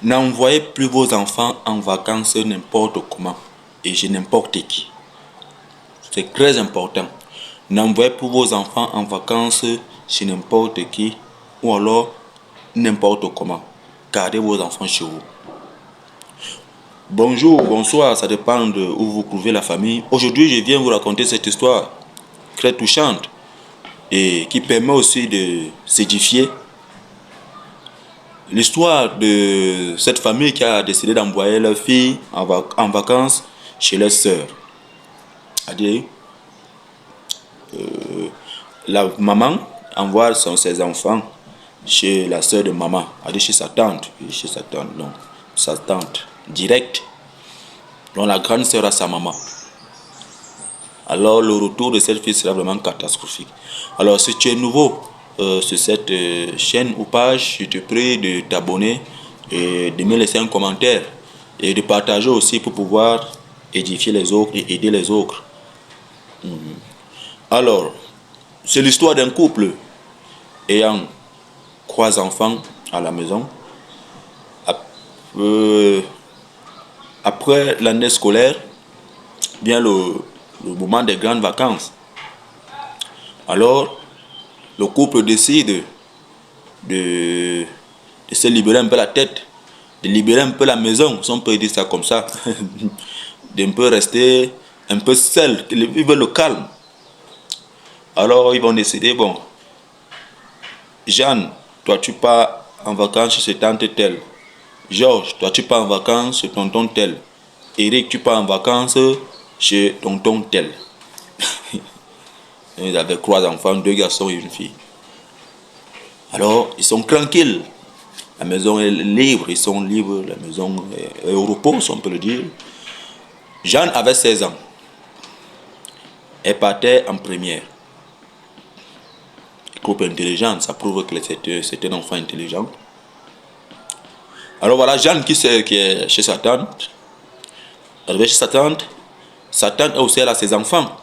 N'envoyez plus vos enfants en vacances n'importe comment et chez n'importe qui. C'est très important. N'envoyez plus vos enfants en vacances chez n'importe qui ou alors n'importe comment. Gardez vos enfants chez vous. Bonjour, bonsoir, ça dépend de où vous trouvez la famille. Aujourd'hui, je viens vous raconter cette histoire très touchante et qui permet aussi de s'édifier. L'histoire de cette famille qui a décidé d'envoyer leur fille en vacances chez leur sœur. C'est-à-dire, la maman envoie ses enfants chez la sœur de maman, c'est-à-dire chez sa tante, non, sa tante, direct. Donc la grande sœur a sa maman. Alors le retour de cette fille sera vraiment catastrophique. Alors si tu es nouveau sur cette chaîne ou page, je te prie de t'abonner et de me laisser un commentaire et de partager aussi pour pouvoir édifier les autres et aider les autres. Alors, c'est l'histoire d'un couple ayant 3 enfants à la maison. Après l'année scolaire, vient le moment des grandes vacances. Alors, le couple décide de se libérer un peu la tête, de libérer un peu la maison, si on peut dire ça comme ça, d'un peu rester un peu seul, ils veulent le calme. Alors, ils vont décider, bon, Jeanne, toi tu pars en vacances chez cette tante telle. Georges, toi tu pars en vacances chez tonton tel. Eric, tu pars en vacances chez tonton tel. Ils avaient 3 enfants, 2 garçons et une fille. Alors, ils sont tranquilles. La maison est libre, ils sont libres, la maison est au repos, si on peut le dire. Jeanne avait 16 ans. Elle partait en première. Couple intelligent, ça prouve que c'était un enfant intelligent. Alors voilà, Jeanne qui est chez sa tante. Arrivée chez sa tante aussi elle a ses enfants.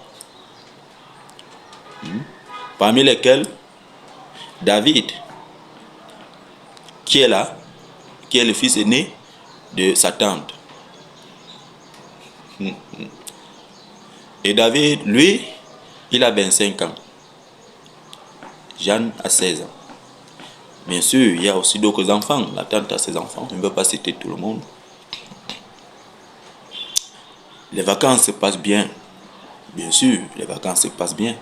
Parmi lesquels David, qui est là, qui est le fils aîné de sa tante. Et David, lui, il a 25 ans. Jeanne a 16 ans. Bien sûr, il y a aussi d'autres enfants. La tante a ses enfants. Je ne veux pas citer tout le monde. Les vacances se passent bien. Bien sûr, les vacances se passent bien.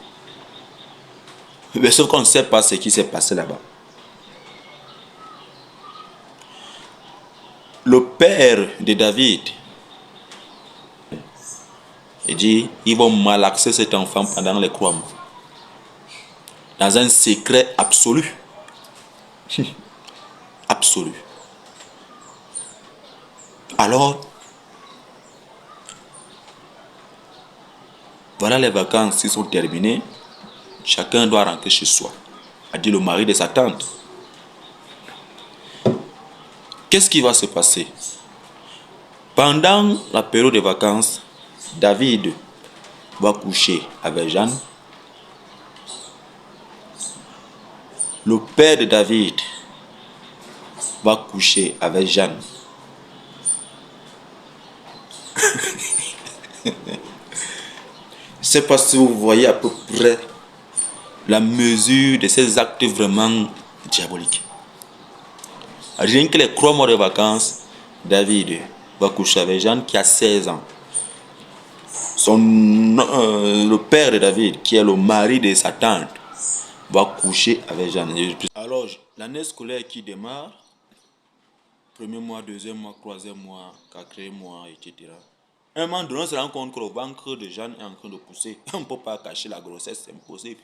Mais ce qu'on ne sait pas, c'est ce qui s'est passé là-bas. Le père de David, il dit, ils vont malaxer cet enfant pendant les 3 mois. Dans un secret absolu. Absolu. Alors, voilà les vacances qui sont terminées. Chacun doit rentrer chez soi. A dit le mari de sa tante. Qu'est-ce qui va se passer? Pendant la période de vacances, David va coucher avec Jeanne. Le père de David va coucher avec Jeanne. Je ne sais pas si vous voyez à peu près la mesure de ces actes vraiment diaboliques. Rien que les 3 mois de vacances, David va coucher avec Jeanne qui a 16 ans. Le père de David, qui est le mari de sa tante, va coucher avec Jeanne. Alors, l'année scolaire qui démarre, 1er mois, 2e mois, 3e mois, 4e mois, etc. À un moment donné, on se rend compte que le ventre de Jeanne est en train de pousser. On ne peut pas cacher la grossesse, c'est impossible.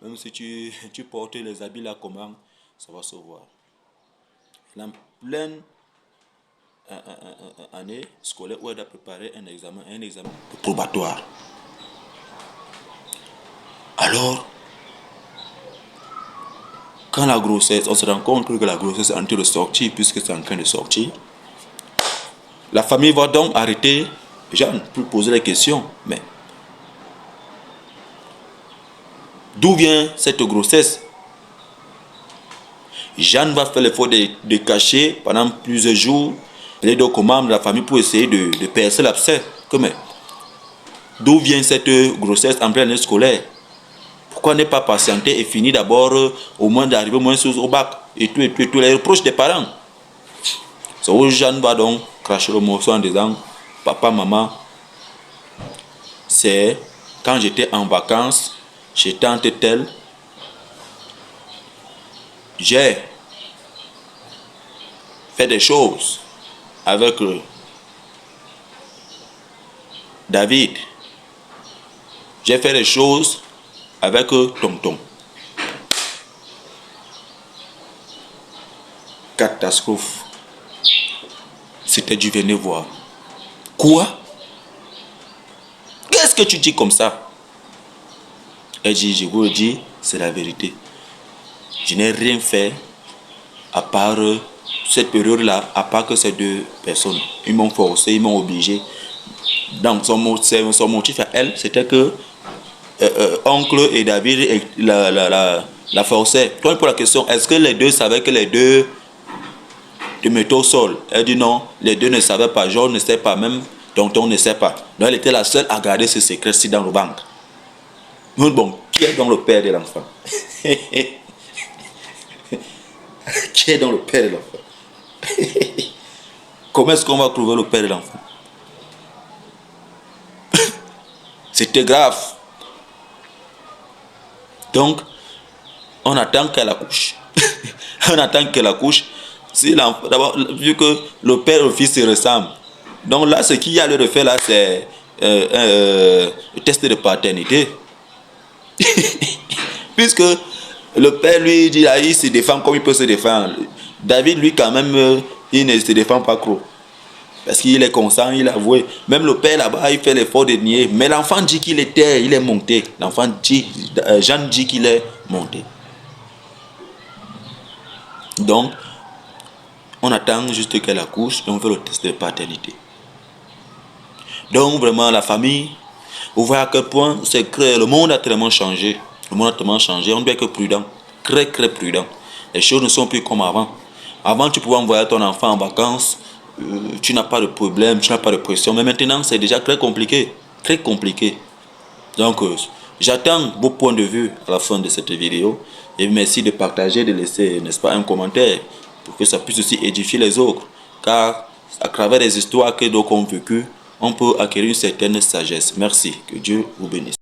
Même si tu portes les habits là, comment, ça va se voir. En pleine année scolaire où elle a préparé un examen probatoire. Alors, quand la grossesse, on se rend compte que la grossesse est en train de sortir, puisque c'est en train de sortir, la famille va donc arrêter Jeanne pour poser la question. Mais d'où vient cette grossesse? Jeanne va faire l'effort de cacher pendant plusieurs jours les documents de la famille pour essayer de percer l'abcès. Mais d'où vient cette grossesse en pleine année scolaire? Pourquoi ne pas patienter et finir d'abord au moins d'arriver au moins au bac et tout, les reproches des parents. C'est où Jeanne va donc cracher le morceau en disant papa, maman, c'est quand j'étais en vacances chez tante telle, j'ai fait des choses avec David. J'ai fait des choses avec tonton. Catastrophe. C'était du venez voir. Quoi? Qu'est-ce que tu dis comme ça? Elle dit, je vous le dis, c'est la vérité. Je n'ai rien fait à part cette période-là, à part que ces deux personnes. Ils m'ont forcé, ils m'ont obligé. Donc son motif à elle, c'était que oncle et David la forçaient. Toi, pour la question, est-ce que les deux savaient que les deux te mettaient au sol? Elle dit non, les deux ne savaient pas, Georges ne sait pas, même tonton ne sait pas. Donc elle était la seule à garder ce secret-ci dans le banque. Bon, qui est donc le père de l'enfant? Qui est donc le père de l'enfant? Comment est-ce qu'on va trouver le père de l'enfant? C'était grave. Donc, on attend qu'elle accouche. On attend qu'elle accouche. Si d'abord, vu que le père et le fils se ressemblent. Donc là, ce qu'il y a lieu de faire là, c'est le test de paternité. Puisque le père lui dit, là, il se défend comme il peut se défendre. David, lui, quand même, il ne se défend pas trop. Parce qu'il est conscient, il a avoué. Même le père là-bas, il fait l'effort de nier. Mais l'enfant dit qu'il était, il est monté. L'enfant dit, Jeanne dit qu'il est monté. Donc, on attend juste qu'elle accouche et on fait le test de paternité. Donc, vraiment, la famille, vous voyez à quel point c'est que le monde a tellement changé. Le monde a tellement changé. On doit être prudent. Très, très prudent. Les choses ne sont plus comme avant. Avant, tu pouvais envoyer ton enfant en vacances. Tu n'as pas de problème, tu n'as pas de pression. Mais maintenant, c'est déjà très compliqué. Très compliqué. Donc, j'attends vos points de vue à la fin de cette vidéo. Et merci de partager, de laisser, n'est-ce pas, un commentaire pour que ça puisse aussi édifier les autres. Car à travers les histoires que d'autres ont vécues, on peut acquérir une certaine sagesse. Merci. Que Dieu vous bénisse.